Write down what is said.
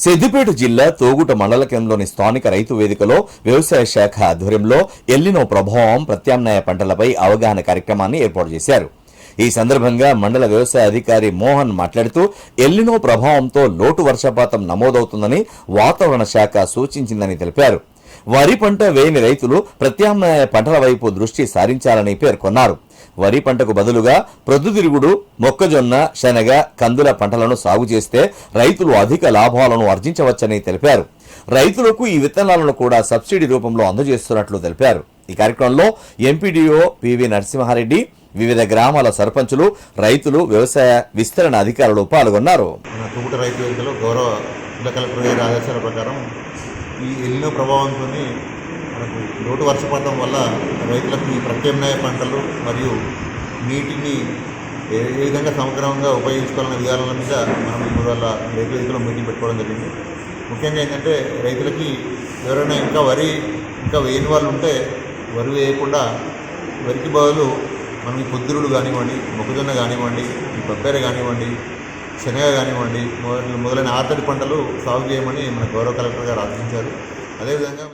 సిద్దిపేట జిల్లా తోగుట మండల కేంద్రంలోని స్థానిక రైతు వేదికలో వ్యవసాయ శాఖ ఆధ్వర్యంలో ఎల్నినో ప్రభావం ప్రత్యామ్నాయ పంటలపై అవగాహన కార్యక్రమాన్ని ఏర్పాటు చేశారు. ఈ సందర్భంగా మండల వ్యవసాయ అధికారి మోహన్ మాట్లాడుతూ ఎల్నినో ప్రభావంతో లోటు వర్షపాతం నమోదవుతుందని వాతావరణ శాఖ సూచించిందని తెలిపారు. వరి పంట వేయని రైతులు ప్రత్యామ్నాయ పంటల వైపు దృష్టి సారించాలని పేర్కొన్నారు. వరి పంటకు బదులుగా ప్రొద్దుతిరుగుడు, మొక్కజొన్న, శనగ, కందుల పంటలను సాగు చేస్తే రైతులు అధిక లాభాలను ఆర్జించవచ్చని తెలిపారు. రైతులకు ఈ విత్తనాలను కూడా సబ్సిడీ రూపంలో అందజేస్తున్నట్లు తెలిపారు. ఈ కార్యక్రమంలో ఎంపీడీఓ పివి నరసింహారెడ్డి, వివిధ గ్రామాల సర్పంచులు, రైతులు, వ్యవసాయ విస్తరణ అధికారులు పాల్గొన్నారు. తూగుట రైతు వేదికలో గౌరవ జిల్లా కలెక్టర్ గారి ఆదేశాల ప్రకారం ఈ ఎల్నినో ప్రభావంతో మనకు లోటు వర్షపాతం వల్ల రైతులకు ఈ ప్రత్యామ్నాయ పంటలు మరియు నీటిని ఏ విధంగా సమగ్రంగా ఉపయోగించుకోవాలనే విధానాల మీద మనం ఇవాళ రైతు వేదికలో మీటింగ్ పెట్టుకోవడం జరిగింది. ముఖ్యంగా ఏంటంటే రైతులకి ఎవరైనా ఇంకా వేయని వాళ్ళు ఉంటే వరి వేయకుండా వరికి బదులు మనం ఈ పొద్దురుడు కానివ్వండి, మొక్కజొన్న కానివ్వండి, ఈ బొబ్బెర కానివ్వండి, శనగ కానివ్వండి మొదలైన ఆర్తడి పంటలు సాగు చేయమని మన గౌరవ కలెక్టర్ గారు ఆదేశించారు. అదేవిధంగా